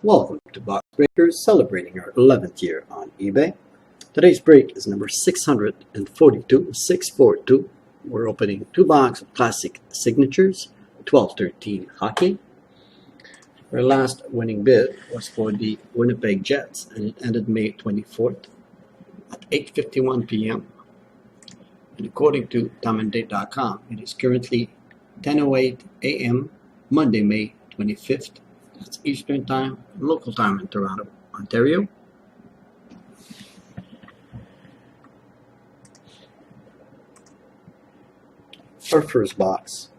Welcome to Box Breakers, celebrating our 11th year on eBay. Today's break is number 642. We're opening two boxes of classic signatures, 12-13 hockey. Our last winning bid was for the Winnipeg Jets, and it ended May 24th at 8:51 p.m. And according to TimeAndDate.com, it is currently 10:08 a.m. Monday, May 25th. That's Eastern Time, local time in Toronto, Ontario. Our first box.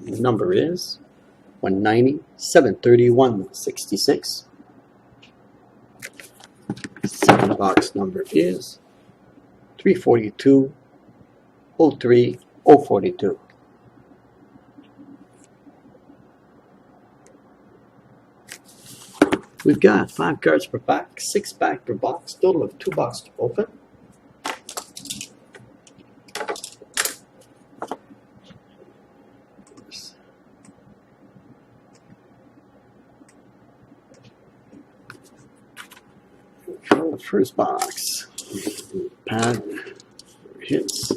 The number is 190, 731, 66. Second box number is 342, 03, 042. We've got 5 cards per pack, 6 pack per box, total of 2 boxes to open. The first box, pad hits.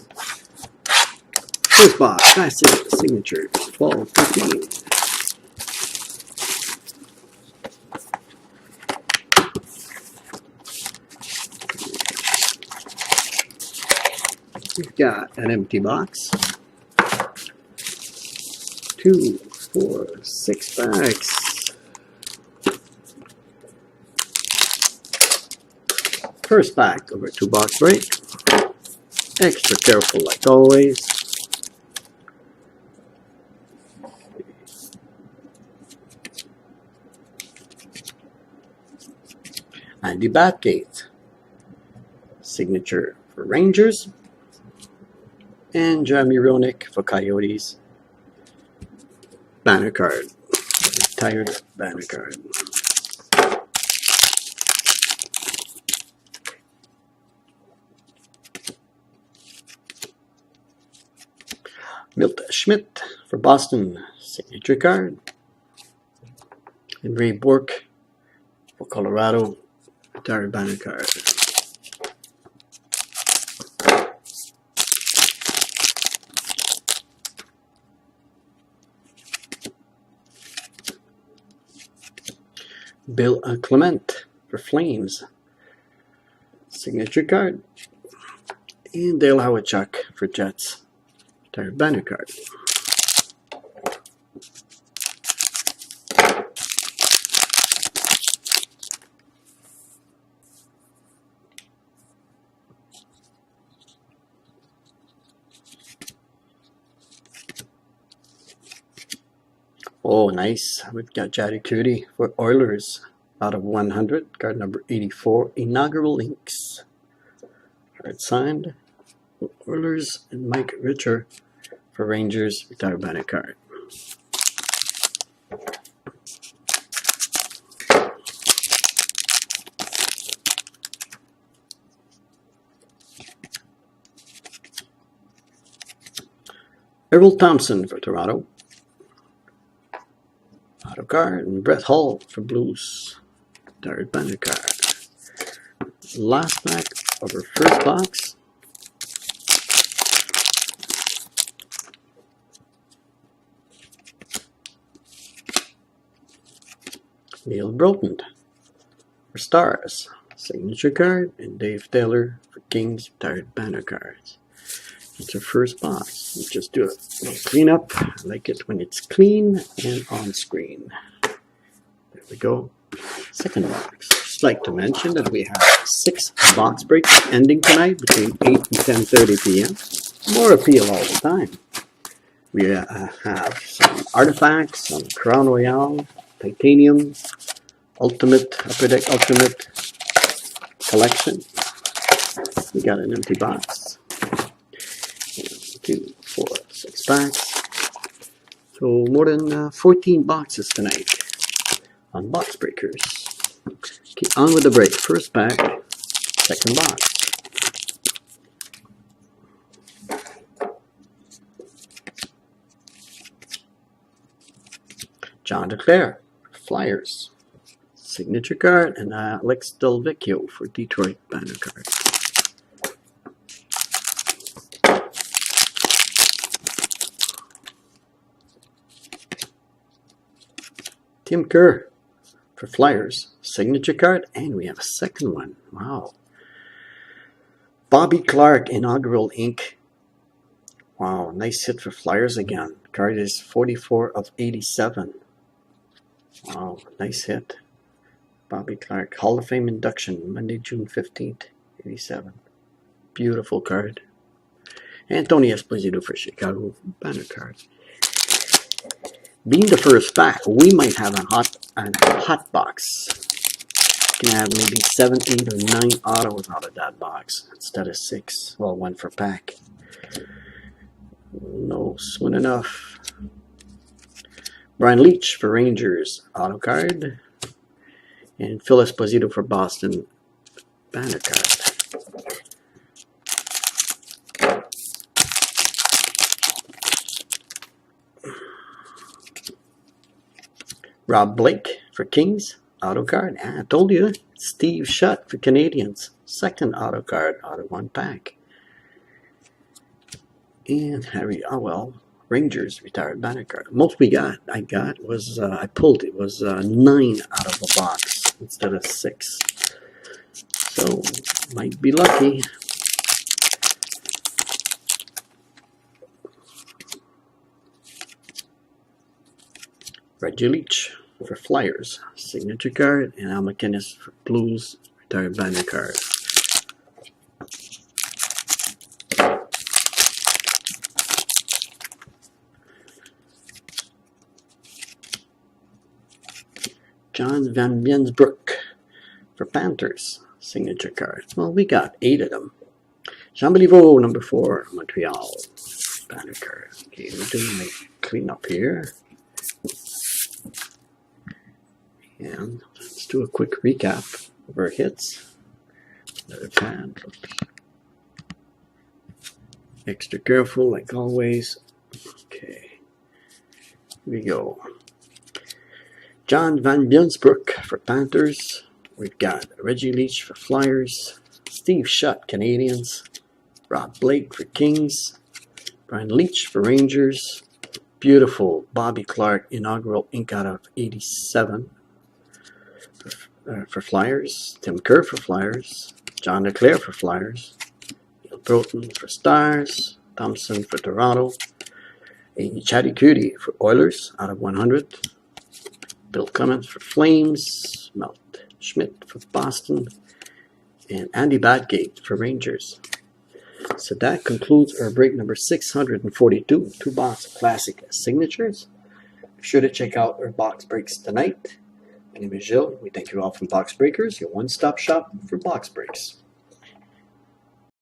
First box, classic signatures, 12-15. We've got an empty box. 2, 4, 6 packs. First pack of our 2-box break. Extra careful like always. Andy Batgate. Signature for Rangers. And Jeremy Roenick for Coyotes. Banner card. Retired banner card. Milt Schmidt for Boston. Signature card. And Ray Bourque for Colorado. Retired banner card. Bill Clement for Flames. Signature card. And Dale Howachuk for Jets. Retired banner card. Oh, nice. We've got Jari Kurri for Oilers out of 100. Card number 84. Inaugural Inks. Card signed. Oilers and Mike Richter for Rangers. Retired banner card. Errol Thompson for Toronto. Auto card. And Brett Hull for Blues. Retired banner card. Last pack of our first box. Neil Broughton for Stars. Signature card. And Dave Taylor for Kings. Retired banner cards. It's our first box. Let's just do a little cleanup. I like it when it's clean and on screen. There we go. Second box. Just like to mention that we have 6 box breaks ending tonight between 8 and 10:30 p.m. More appeal all the time. We have some artifacts, some Crown Royale, Titanium, Ultimate, Upper Deck Ultimate collection. We got an empty box. 2, 4, 6 packs. So more than 14 boxes tonight on Box Breakers. Keep on with the break. First pack, second box. John Leclerc for Flyers. Signature card, and Alex Delvecchio for Detroit banner card. Tim Kerr for Flyers. Signature card, and we have a second one. Wow. Bobby Clarke inaugural ink. Wow, nice hit for Flyers again. Card is 44 of 87. Wow, nice hit. Bobby Clarke, Hall of Fame induction, Monday, June 15th, 87. Beautiful card. And Tony Esposito for Chicago banner card. Being the first pack, we might have a hot box. You can have maybe 7, 8, or 9 autos out of that box instead of 6. Well, 1 for pack. No, soon enough. Brian Leetch for Rangers auto card. And Phil Esposito for Boston banner card. Rob Blake for Kings auto card. I told you. Steve Shutt for Canadians. Second auto card out of 1 pack. And Harry Owell, Rangers retired banner card. Most I pulled it was 9 out of a box instead of 6. So might be lucky. Reggie Leach for Flyers, signature card, and Al MacInnis for Blues retired banner card. John Van Biensbroek for Panthers, signature card. Well, we got 8 of them. Jean Béliveau, number 4, Montreal banner card. Okay, we're doing my cleanup here. And let's do a quick recap of our hits. Another pad. Extra careful, like always. Okay, here we go. John Van Biensbroek for Panthers. We've got Reggie Leach for Flyers. Steve Shutt, Canadians. Rob Blake for Kings. Brian Leetch for Rangers. Beautiful Bobby Clarke inaugural ink out of 87. For Flyers, Tim Kerr for Flyers, John Leclerc for Flyers, Neil Broughton for Stars, Thompson for Toronto, Chatty Cootie for Oilers out of 100, Bill Clements for Flames, Melt Schmidt for Boston, and Andy Badgate for Rangers. So that concludes our break number 642, 2-box classic signatures. Be sure to check out our box breaks tonight. My name is Gilles. We thank you all from Box Breakers, your one-stop shop for box breaks.